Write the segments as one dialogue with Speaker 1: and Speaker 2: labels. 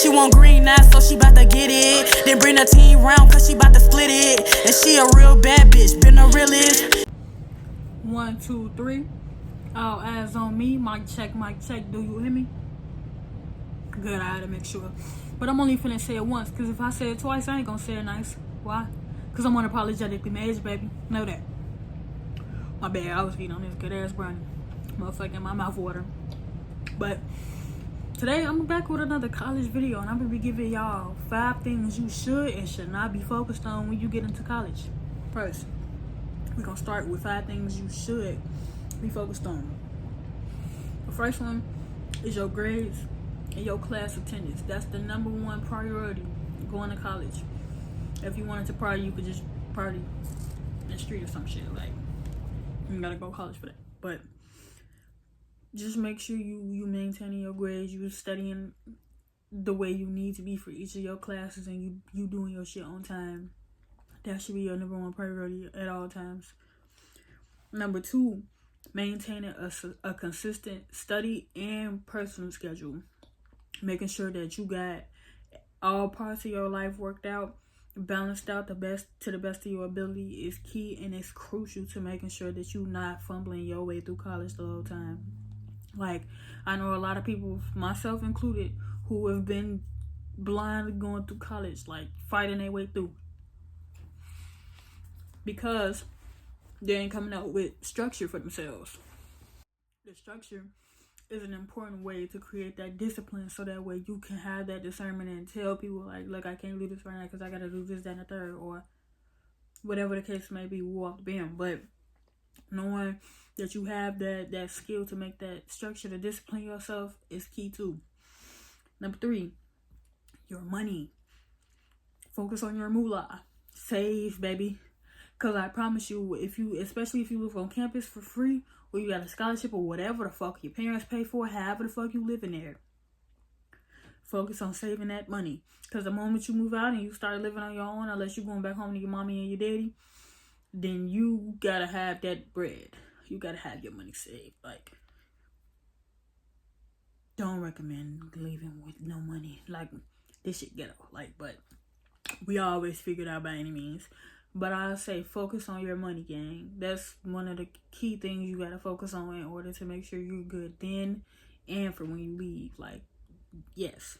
Speaker 1: She want green now, so she bout to get it. Then bring her team round, cause she bout to split it. And she a real bad bitch, been a realist.
Speaker 2: 1, 2, 3. All eyes on me. Mic check, mic check. Do you hear me? Good, I had to make sure. But I'm only finna say it once, because if I say it twice, I ain't gonna say it nice. Why? Because I'm unapologetically major, baby. Know that. My bad, I was feeding on this good ass brownie. Motherfucking my mouth water. But today, I'm back with another college video, and I'm gonna be giving y'all 5 things you should and should not be focused on when you get into college. First, we're gonna start with 5 things you should be focused on. The first one is your grades and your class attendance. That's the #1 priority going to college. If you wanted to party, you could just party in the street or some shit. Like, you gotta go to college for that. But just make sure you maintaining your grades, you studying the way you need to be for each of your classes, and you doing your shit on time. That should be your #1 priority at all times. Number 2, maintaining a consistent study and personal schedule. Making sure that you got all parts of your life worked out, balanced out to the best of your ability is key, and it's crucial to making sure that you're not fumbling your way through college the whole time. Like, I know a lot of people, myself included, who have been blindly going through college, like fighting their way through, because they ain't coming out with structure for themselves. The structure is an important way to create that discipline, so that way you can have that discernment and tell people, like, look, I can't do this right now because I gotta do this, that, and the third, or whatever the case may be, walk the beam. But knowing that you have that skill to make that structure to discipline yourself is key too. Number 3, your money. Focus on your moolah. Save, baby. Because I promise you, especially if you live on campus for free, or you got a scholarship, or whatever the fuck your parents pay for, however the fuck you live in there, focus on saving that money. Because the moment you move out and you start living on your own, unless you're going back home to your mommy and your daddy, then you gotta have that bread. You gotta have your money saved. Like, don't recommend leaving with no money. Like, this shit ghetto. Like, but we always figure it out by any means. But I'll say focus on your money, gang. That's one of the key things you gotta focus on in order to make sure you're good then and for when you leave. Like, yes.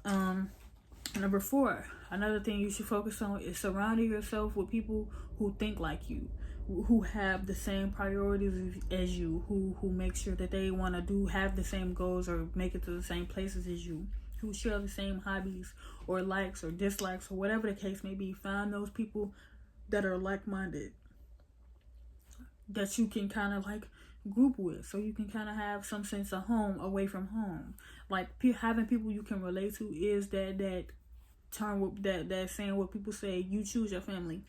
Speaker 2: Number 4, another thing you should focus on is surrounding yourself with people who think like you, who have the same priorities as you, who make sure that they want to have the same goals or make it to the same places as you, who share the same hobbies or likes or dislikes or whatever the case may be. Find those people that are like-minded, that you can kind of like group with, so you can kind of have some sense of home away from home. Like, having people you can relate to is that term, that saying what people say, you choose your family.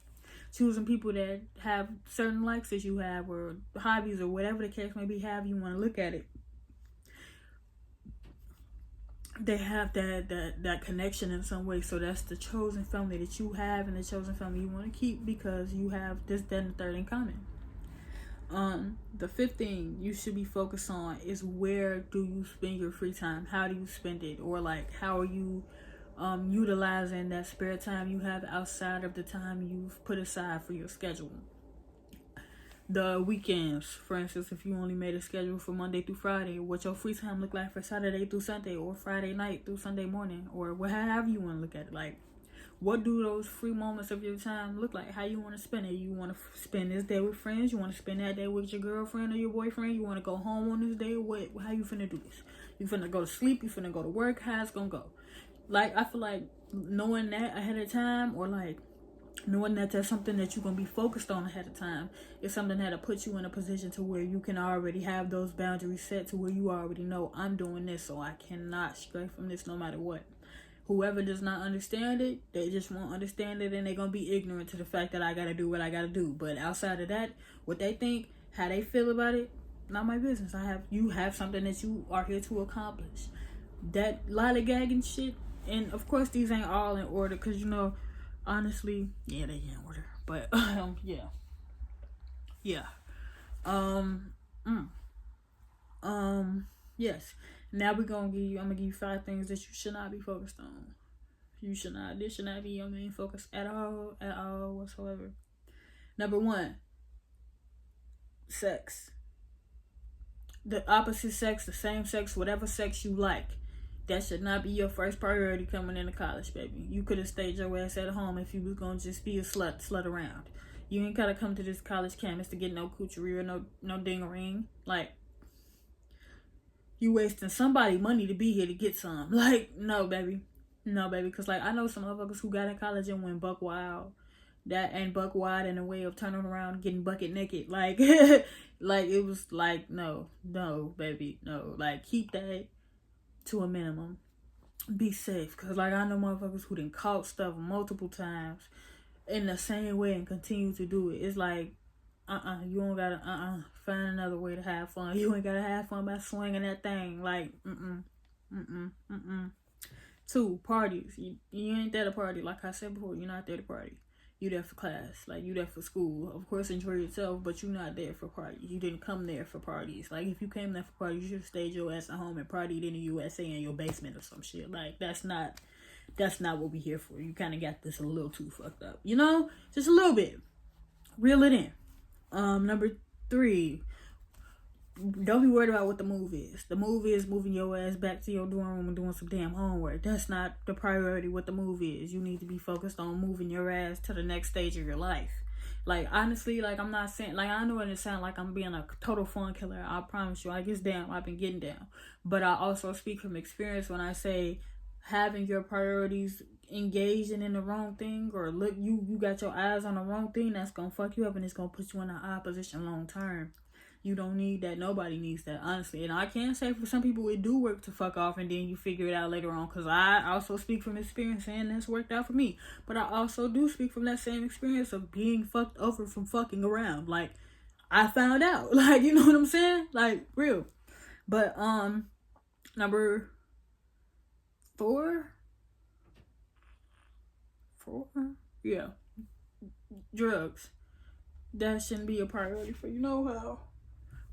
Speaker 2: Choosing people that have certain likes that you have, or hobbies, or whatever the case may be, you want to look at it, they have that connection in some way. So that's the chosen family that you have, and the chosen family you want to keep, because you have this, that, and the third in common. The 5th thing you should be focused on is, where do you spend your free time? How do you spend it? Or like, how are you utilizing that spare time you have outside of the time you've put aside for your schedule? The weekends, for instance, if you only made a schedule for Monday through Friday, what your free time look like for Saturday through Sunday, or Friday night through Sunday morning, or however you want to look at it. Like, what do those free moments of your time look like? How you want to spend it? You want to spend this day with friends? You want to spend that day with your girlfriend or your boyfriend? You want to go home on this day? How you finna do this? You finna go to sleep? You finna go to work? How it's gonna go? Like, I feel like knowing that ahead of time, or like knowing that that's something that you're gonna be focused on ahead of time, is something that'll put you in a position to where you can already have those boundaries set, to where you already know, I'm doing this, so I cannot stray from this no matter what. Whoever does not understand it, they just won't understand it, and they're gonna be ignorant to the fact that I gotta do what I gotta do. But outside of that, what they think, how they feel about it, not my business. You have something that you are here to accomplish. That lollygagging shit, and of course these ain't all in order, because honestly, yeah, they in order. But yes. Now I'm gonna give you 5 things that you should not be focused on. This should not be your main focus at all whatsoever. Number 1, sex. The opposite sex, the same sex, whatever sex you like. That should not be your first priority coming into college, baby. You could have stayed your ass at home if you was gonna just be a slut around. You ain't gotta come to this college campus to get no coochery or no ding-a-ring. Like, you wasting somebody money to be here to get some. Like, no, baby. No, baby. Because, like, I know some motherfuckers who got in college and went buck wild. That ain't buck wild in a way of turning around and getting bucket naked. Like, like, it was like, no, baby, no. Like, keep that to a minimum. Be safe. Because, like, I know motherfuckers who done caught stuff multiple times in the same way and continue to do it. It's like, you don't gotta, find another way to have fun. You ain't gotta have fun by swinging that thing. Like, 2, parties. You ain't there to party. Like I said before, you're not there to party. You there for class. Like, you there for school. Of course, enjoy yourself, but you're not there for parties. You didn't come there for parties. Like, if you came there for parties, you should have stayed your ass at home and partied in the USA in your basement or some shit. Like, that's not what we here for. You kind of got this a little too fucked up. You know? Just a little bit. Reel it in. Number 3, don't be worried about what the move is. The move is moving your ass back to your dorm room and doing some damn homework. That's not the priority. What the move is. You need to be focused on moving your ass to the next stage of your life. Like, honestly, like, I'm not saying, like, I know it sound like I'm being a total fun killer. I promise you, I guess down. I've been getting down. But I also speak from experience when I say having your priorities engaging in the wrong thing, or look, you got your eyes on the wrong thing, that's gonna fuck you up and it's gonna put you in an opposition long term. You don't need that. Nobody needs that, honestly. And I can say for some people it do work to fuck off and then you figure it out later on, because I also speak from experience and that's worked out for me. But I also do speak from that same experience of being fucked over from fucking around. Like, I found out. Like, you know what I'm saying? Like, real. But number 4, yeah, drugs. That shouldn't be a priority for you know how.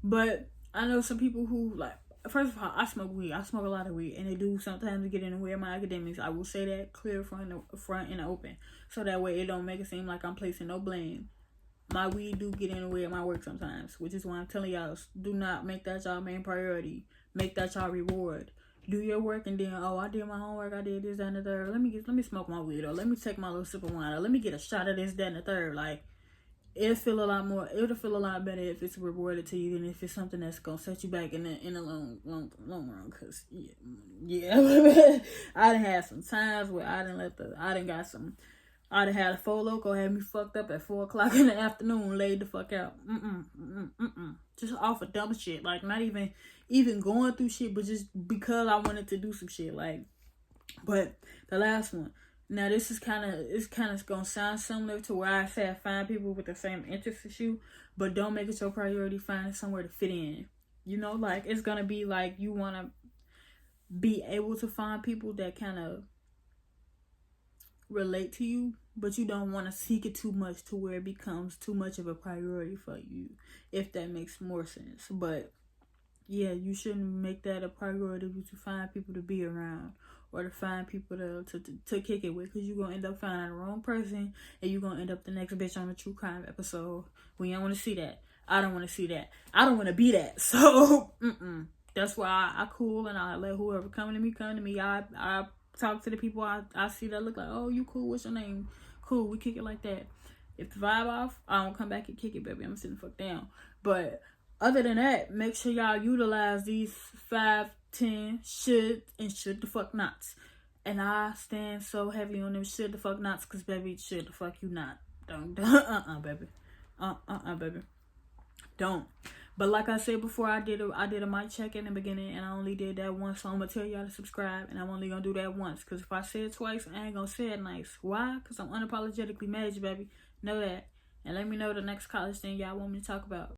Speaker 2: But I know some people who, like, first of all, I smoke weed. I smoke a lot of weed, and they do sometimes get in the way of my academics. I will say that clear front and open, so that way it don't make it seem like I'm placing no blame. My weed do get in the way of my work sometimes, which is why I'm telling y'all, do not make that y'all main priority. Make that y'all reward. Do your work and then, I did my homework, I did this, that, and the third. Let me smoke my weed, or let me take my little sip of wine, or let me get a shot of this, that, and the third. Like, it'll feel a lot better if it's rewarded to you than if it's something that's gonna set you back in the long run. Cause yeah, I done had some times where I done had a Four Loko had me fucked up at 4:00 in the afternoon, laid the fuck out. Just off of dumb shit, like not even going through shit, but just because I wanted to do some shit. Like, but the last one. Now this is kind of gonna sound similar to where I said find people with the same interests as you, but don't make it your priority finding somewhere to fit in. You know, like, it's gonna be like you wanna be able to find people that kind of relate to you, but you don't want to seek it too much to where it becomes too much of a priority for you, if that makes more sense. But yeah, you shouldn't make that a priority to find people to be around or to find people to kick it with, because you're going to end up finding the wrong person and you're going to end up the next bitch on a true crime episode. We don't want to see that. I don't want to see that. I don't want to be that. So, that's why I cool and I let whoever come to me. I talk to the people I see that look like, oh, you cool, what's your name? Cool, we kick it like that. If the vibe off, I don't come back and kick it, baby. I'm sitting the fuck down. But other than that, make sure y'all utilize these 5, 10 should and should the fuck nots. And I stand so heavy on them should the fuck nots, because baby, should the fuck you not. Don't baby. Baby. Don't. But like I said before, I did a mic check in the beginning, and I only did that once, so I'm gonna tell y'all to subscribe, and I'm only gonna do that once, because if I say it twice, I ain't gonna say it nice. Why? Because I'm unapologetically mad, baby. Know that. And let me know the next college thing y'all want me to talk about.